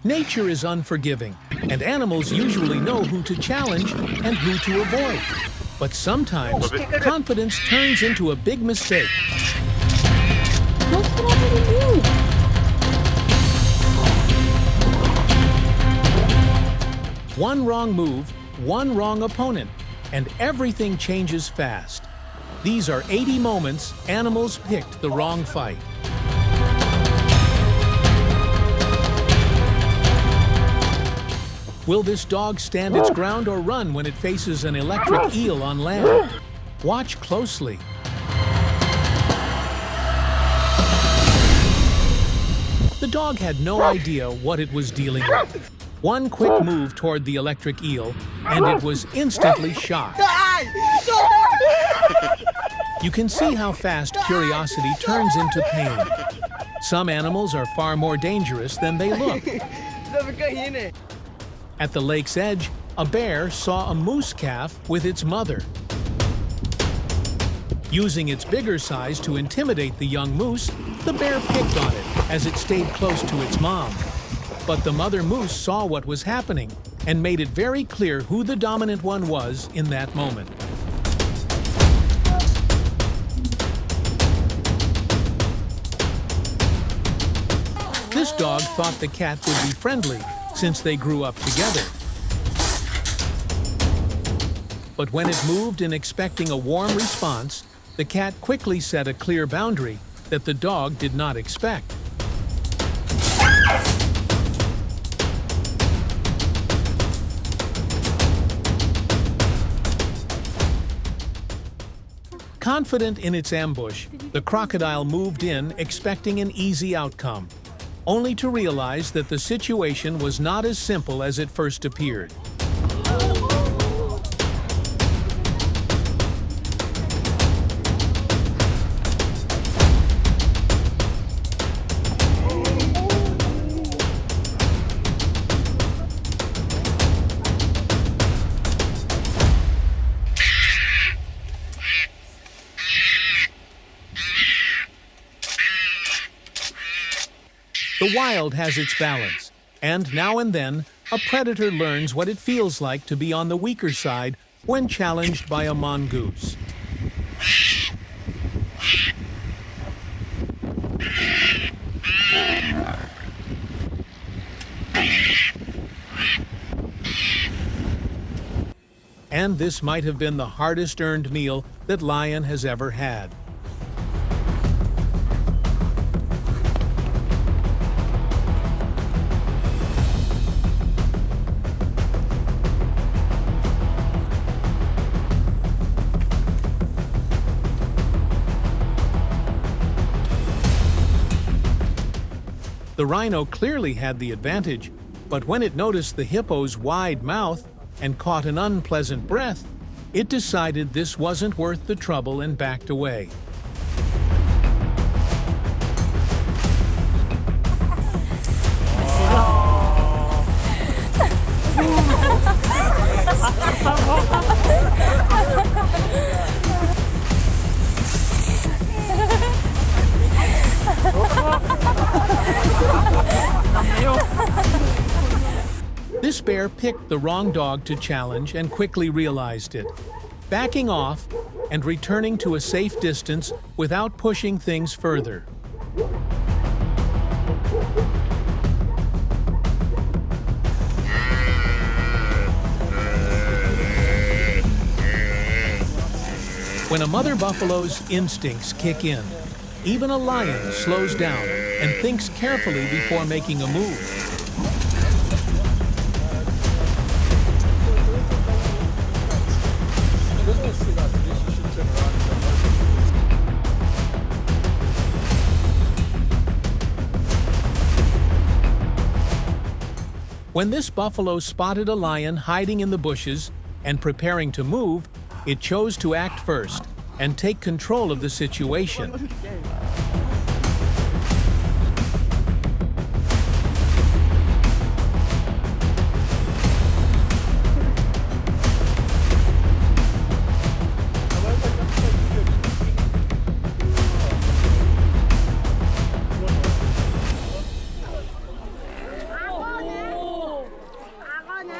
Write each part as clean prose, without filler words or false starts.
Nature is unforgiving, and animals usually know who to challenge and who to avoid. But sometimes, confidence turns into a big mistake. One wrong move, one wrong opponent, and everything changes fast. These are 80 moments animals picked the wrong fight. Will this dog stand its ground or run when it faces an electric eel on land? Watch closely. The dog had no idea what it was dealing with. One quick move toward the electric eel, and it was instantly shocked. You can see how fast curiosity turns into pain. Some animals are far more dangerous than they look. At the lake's edge, a bear saw a moose calf with its mother. Using its bigger size to intimidate the young moose, the bear picked on it as it stayed close to its mom. But the mother moose saw what was happening and made it very clear who the dominant one was in that moment. This dog thought the cat would be friendly since they grew up together. But when it moved in expecting a warm response, the cat quickly set a clear boundary that the dog did not expect. Confident in its ambush, the crocodile moved in expecting an easy outcome, only to realize that the situation was not as simple as it first appeared. The wild has its balance, and now and then, a predator learns what it feels like to be on the weaker side when challenged by a mongoose. And this might have been the hardest earned meal that Lion has ever had. The rhino clearly had the advantage, but when it noticed the hippo's wide mouth and caught an unpleasant breath, it decided this wasn't worth the trouble and backed away. This bear picked the wrong dog to challenge and quickly realized it, backing off and returning to a safe distance without pushing things further. When a mother buffalo's instincts kick in, even a lion slows down and thinks carefully before making a move. When this buffalo spotted a lion hiding in the bushes and preparing to move, it chose to act first and take control of the situation.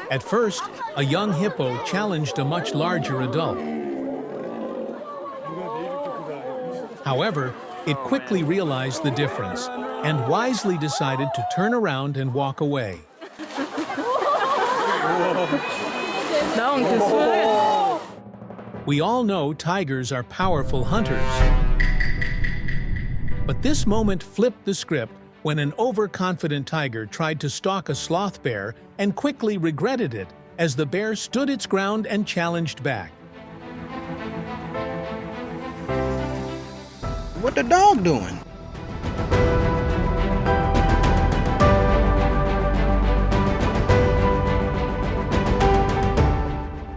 At first, a young hippo challenged a much larger adult. However, it quickly realized the difference and wisely decided to turn around and walk away. We all know tigers are powerful hunters. But this moment flipped the script when an overconfident tiger tried to stalk a sloth bear and quickly regretted it as the bear stood its ground and challenged back. What the dog doing?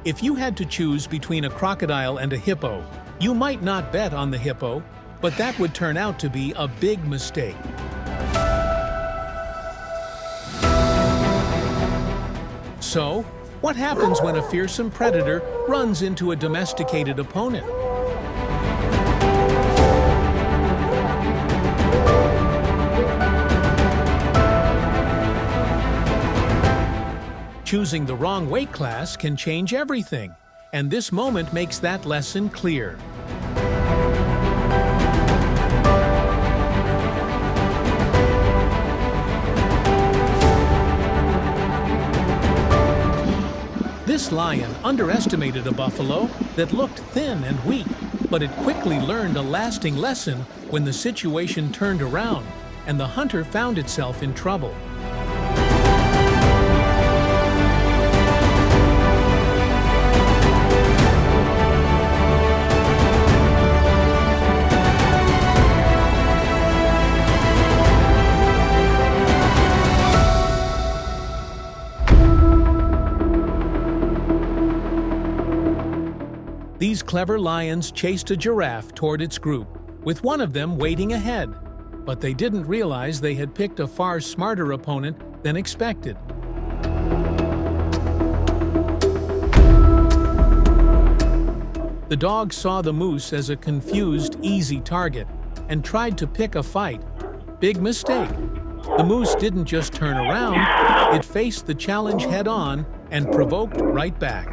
If you had to choose between a crocodile and a hippo, you might not bet on the hippo, but that would turn out to be a big mistake. So, what happens when a fearsome predator runs into a domesticated opponent? Choosing the wrong weight class can change everything, and this moment makes that lesson clear. This lion underestimated a buffalo that looked thin and weak, but it quickly learned a lasting lesson when the situation turned around and the hunter found itself in trouble. These clever lions chased a giraffe toward its group, with one of them waiting ahead. But they didn't realize they had picked a far smarter opponent than expected. The dog saw the moose as a confused, easy target and tried to pick a fight. Big mistake. The moose didn't just turn around, it faced the challenge head-on and provoked right back.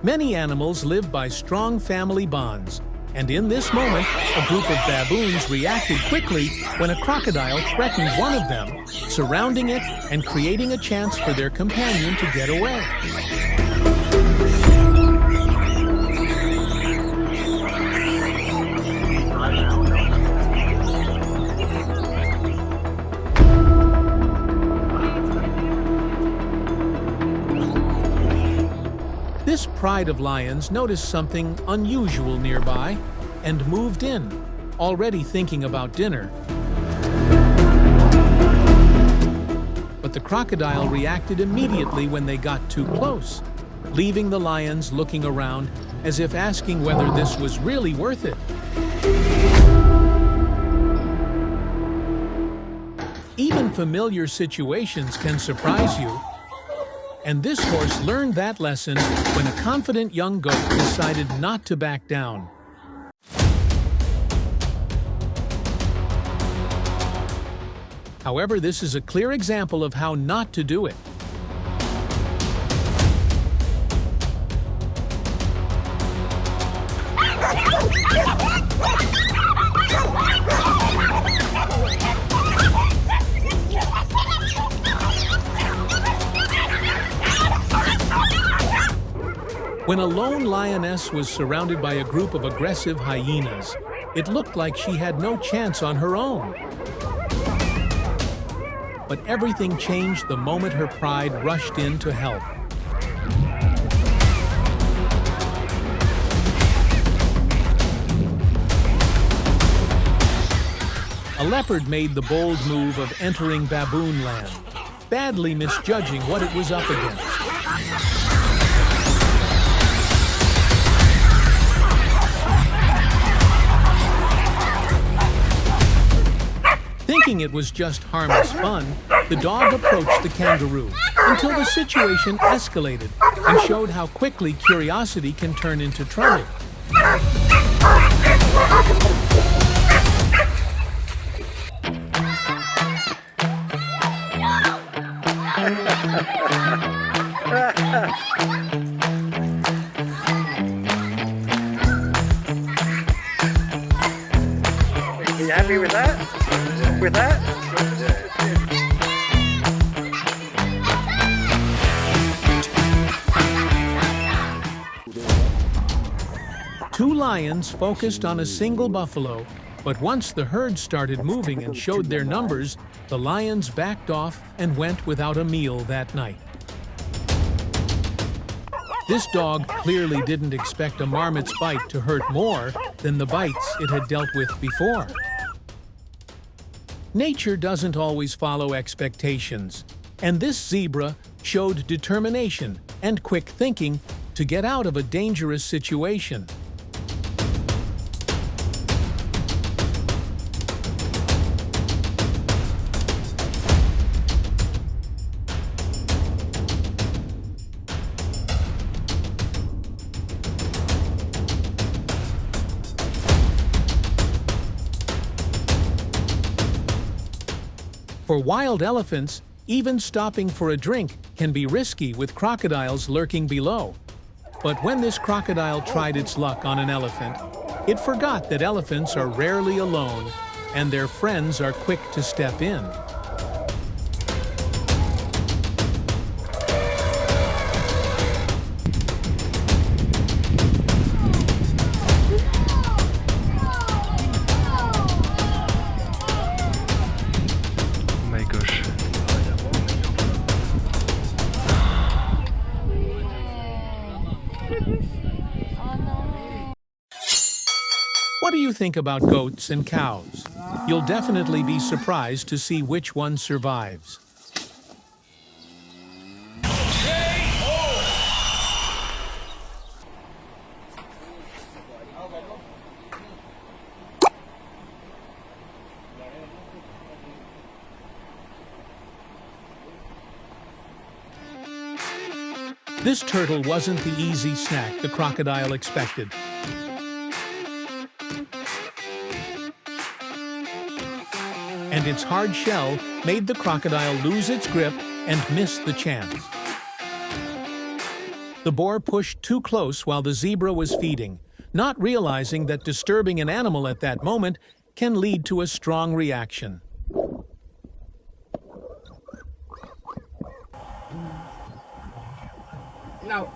Many animals live by strong family bonds, and in this moment, a group of baboons reacted quickly when a crocodile threatened one of them, surrounding it and creating a chance for their companion to get away. This pride of lions noticed something unusual nearby and moved in, already thinking about dinner. But the crocodile reacted immediately when they got too close, leaving the lions looking around as if asking whether this was really worth it. Even familiar situations can surprise you. And this horse learned that lesson when a confident young goat decided not to back down. However, this is a clear example of how not to do it. When a lone lioness was surrounded by a group of aggressive hyenas, it looked like she had no chance on her own. But everything changed the moment her pride rushed in to help. A leopard made the bold move of entering baboon land, badly misjudging what it was up against. Thinking it was just harmless fun, the dog approached the kangaroo until the situation escalated and showed how quickly curiosity can turn into trouble. Are you happy with that? With that? Two lions focused on a single buffalo, but once the herd started moving and showed their numbers, the lions backed off and went without a meal that night. This dog clearly didn't expect a marmot's bite to hurt more than the bites it had dealt with before. Nature doesn't always follow expectations, and this zebra showed determination and quick thinking to get out of a dangerous situation. For wild elephants, even stopping for a drink can be risky with crocodiles lurking below. But when this crocodile tried its luck on an elephant, it forgot that elephants are rarely alone and their friends are quick to step in. What do you think about goats and cows? You'll definitely be surprised to see which one survives. This turtle wasn't the easy snack the crocodile expected. And its hard shell made the crocodile lose its grip and miss the chance. The boar pushed too close while the zebra was feeding, not realizing that disturbing an animal at that moment can lead to a strong reaction. No.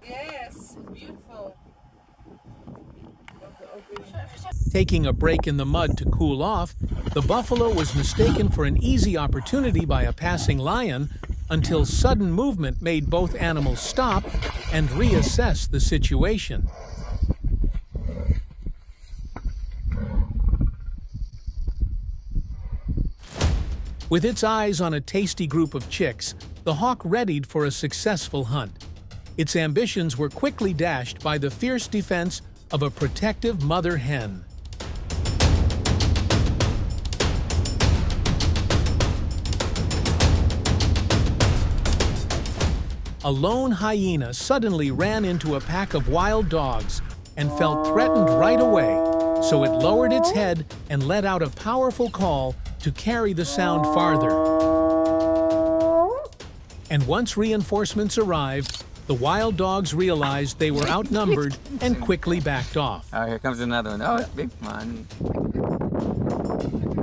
Yes, beautiful. Taking a break in the mud to cool off, the buffalo was mistaken for an easy opportunity by a passing lion until sudden movement made both animals stop and reassess the situation. With its eyes on a tasty group of chicks, the hawk readied for a successful hunt. Its ambitions were quickly dashed by the fierce defense of a protective mother hen. A lone hyena suddenly ran into a pack of wild dogs and felt threatened right away, so it lowered its head and let out a powerful call to carry the sound farther. And once reinforcements arrived, the wild dogs realized they were outnumbered and quickly backed off. Oh, here comes another one. Oh, it's big fun.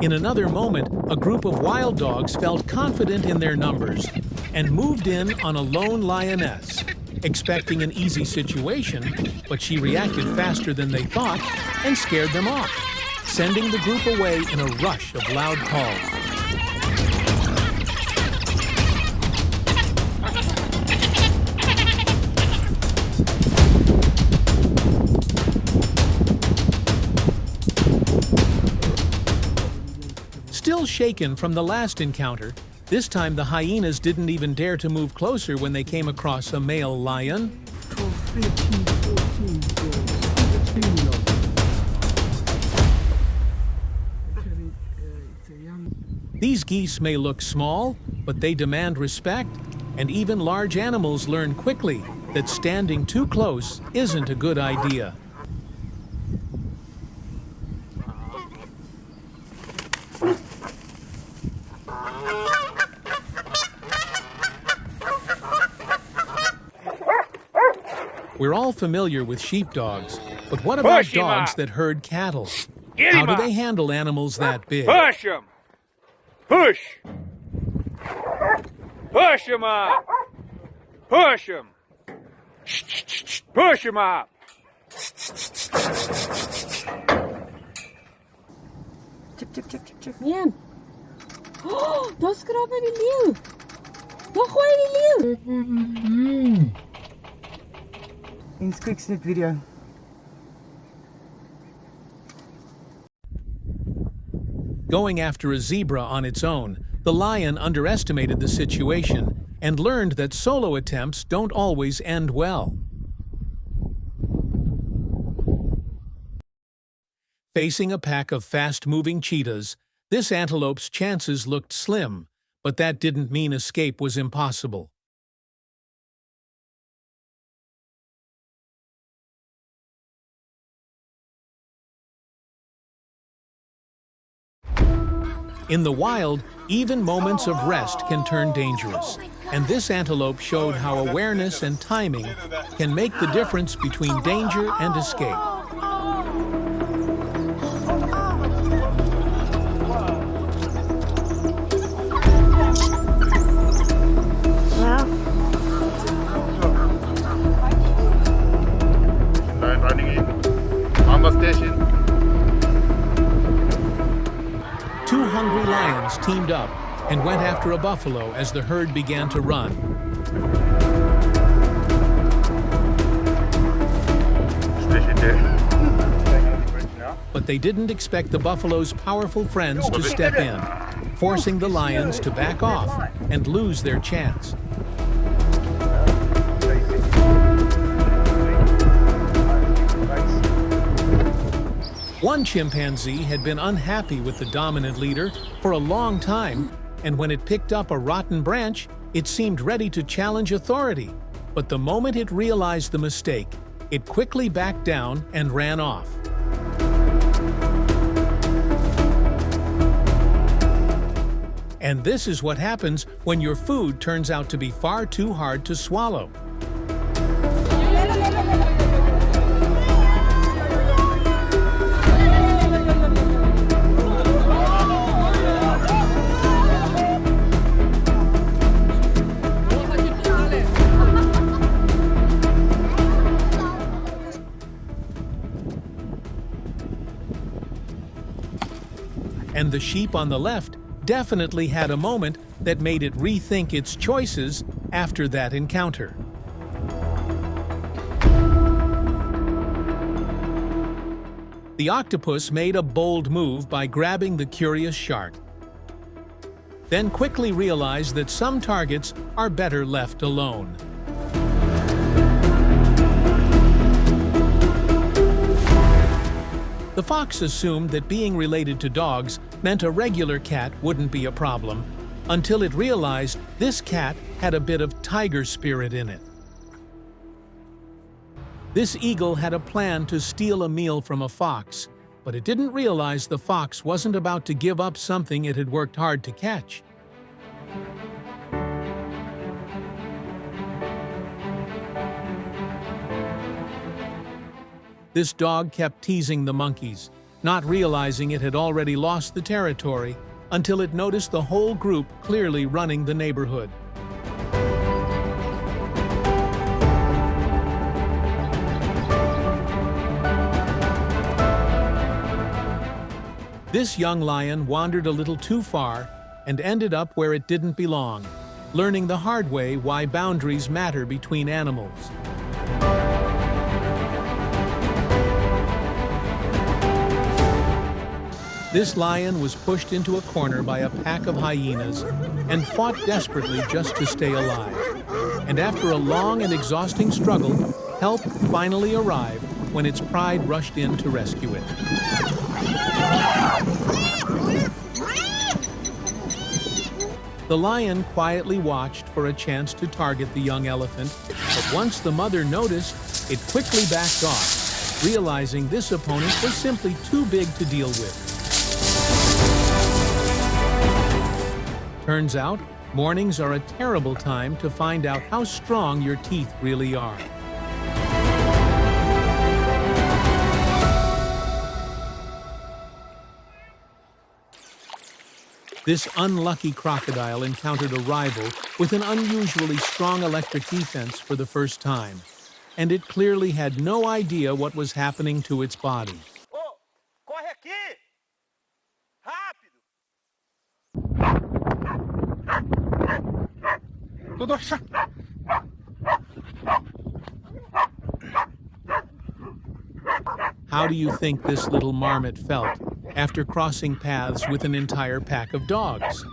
In another moment, a group of wild dogs felt confident in their numbers and moved in on a lone lioness, expecting an easy situation, but she reacted faster than they thought and scared them off, sending the group away in a rush of loud calls. Still shaken from the last encounter, this time the hyenas didn't even dare to move closer when they came across a male lion. These geese may look small, but they demand respect, and even large animals learn quickly that standing too close isn't a good idea. We're all familiar with sheepdogs, but what about dogs that herd cattle? How do they handle animals that big? Push him! Push! Push him up! Push him! Push him up! Tjep, tjep, tjep, tjep, tjep. Igen. Oh, då skrapar vi liv. Då skär vi liv. In this quick snip video. Going after a zebra on its own, the lion underestimated the situation and learned that solo attempts don't always end well. Facing a pack of fast-moving cheetahs, this antelope's chances looked slim, but that didn't mean escape was impossible. In the wild, even moments of rest can turn dangerous, and this antelope showed how awareness and timing can make the difference between danger and escape. Running in. Almost station. Two hungry lions teamed up and went after a buffalo as the herd began to run. But they didn't expect the buffalo's powerful friends to step in, forcing the lions to back off and lose their chance. One chimpanzee had been unhappy with the dominant leader for a long time, and when it picked up a rotten branch, it seemed ready to challenge authority. But the moment it realized the mistake, it quickly backed down and ran off. And this is what happens when your food turns out to be far too hard to swallow. And the sheep on the left definitely had a moment that made it rethink its choices after that encounter. The octopus made a bold move by grabbing the curious shark, then quickly realized that some targets are better left alone. The fox assumed that being related to dogs meant a regular cat wouldn't be a problem, until it realized this cat had a bit of tiger spirit in it. This eagle had a plan to steal a meal from a fox, but it didn't realize the fox wasn't about to give up something it had worked hard to catch. This dog kept teasing the monkeys, not realizing it had already lost the territory until it noticed the whole group clearly running the neighborhood. This young lion wandered a little too far and ended up where it didn't belong, learning the hard way why boundaries matter between animals. This lion was pushed into a corner by a pack of hyenas and fought desperately just to stay alive. And after a long and exhausting struggle, help finally arrived when its pride rushed in to rescue it. The lion quietly watched for a chance to target the young elephant, but once the mother noticed, it quickly backed off, realizing this opponent was simply too big to deal with. Turns out, mornings are a terrible time to find out how strong your teeth really are. This unlucky crocodile encountered a rival with an unusually strong electric defense for the first time, and it clearly had no idea what was happening to its body. Oh, corre aqui! Rápido! How do you think this little marmot felt after crossing paths with an entire pack of dogs?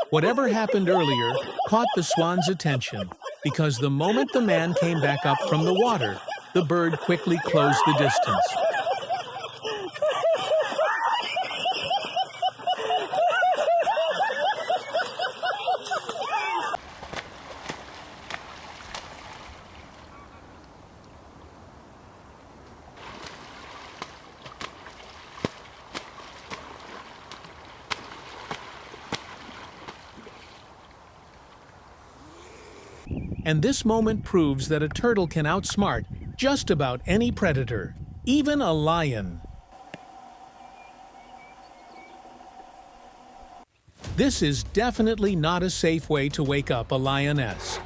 Whatever happened earlier caught the swan's attention, because the moment the man came back up from the water, the bird quickly closed the distance. And this moment proves that a turtle can outsmart just about any predator, even a lion. This is definitely not a safe way to wake up a lioness.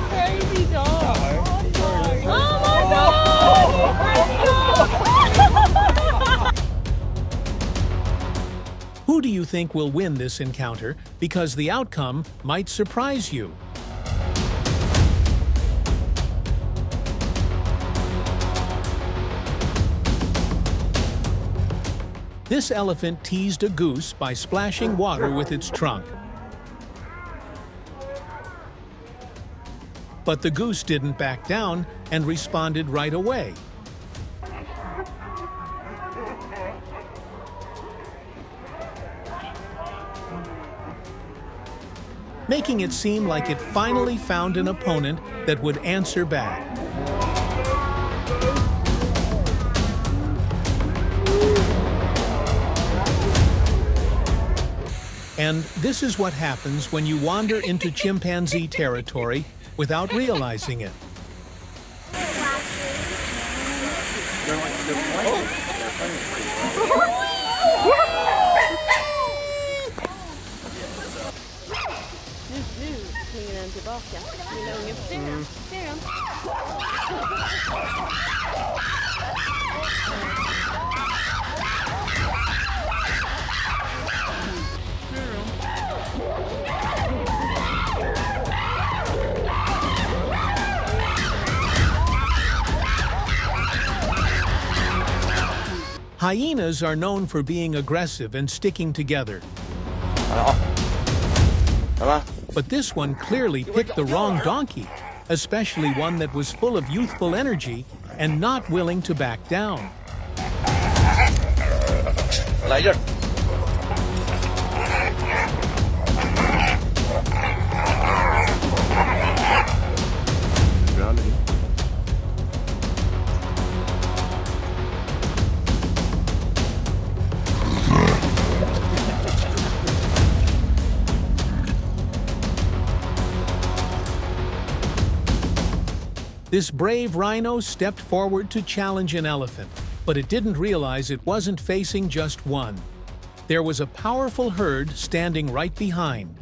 Crazy dog. Oh my God! Who do you think will win this encounter? Because the outcome might surprise you. This elephant teased a goose by splashing water with its trunk. But the goose didn't back down and responded right away. Making it seem like it finally found an opponent that would answer back. And this is what happens when you wander into chimpanzee territory without realizing it. Hänger den tillbaka? Lilla ungen, ser den? Hyenas are known for being aggressive and sticking together. But this one clearly picked the wrong donkey, especially one that was full of youthful energy and not willing to back down. This brave rhino stepped forward to challenge an elephant, but it didn't realize it wasn't facing just one. There was a powerful herd standing right behind.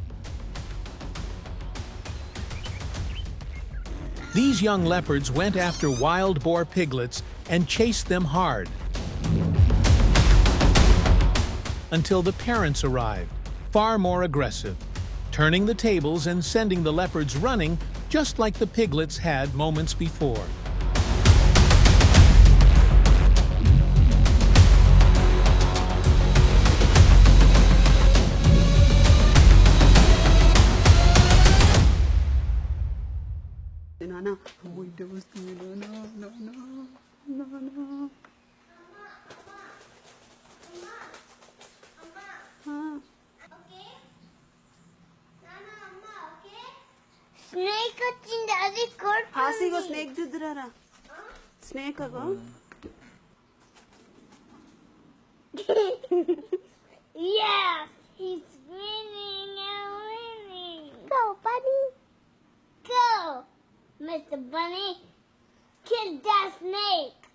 These young leopards went after wild boar piglets and chased them hard, until the parents arrived, far more aggressive. turning the tables and sending the leopards running just like the piglets had moments before. No. Avoid those two. No. Snake వచ్చింది అది కొట్టు హాసిగో snake దిద్దురారా snake అగో Yes, he's winning and winning. Go, bunny. Go, Mr. Bunny. Kill that snake.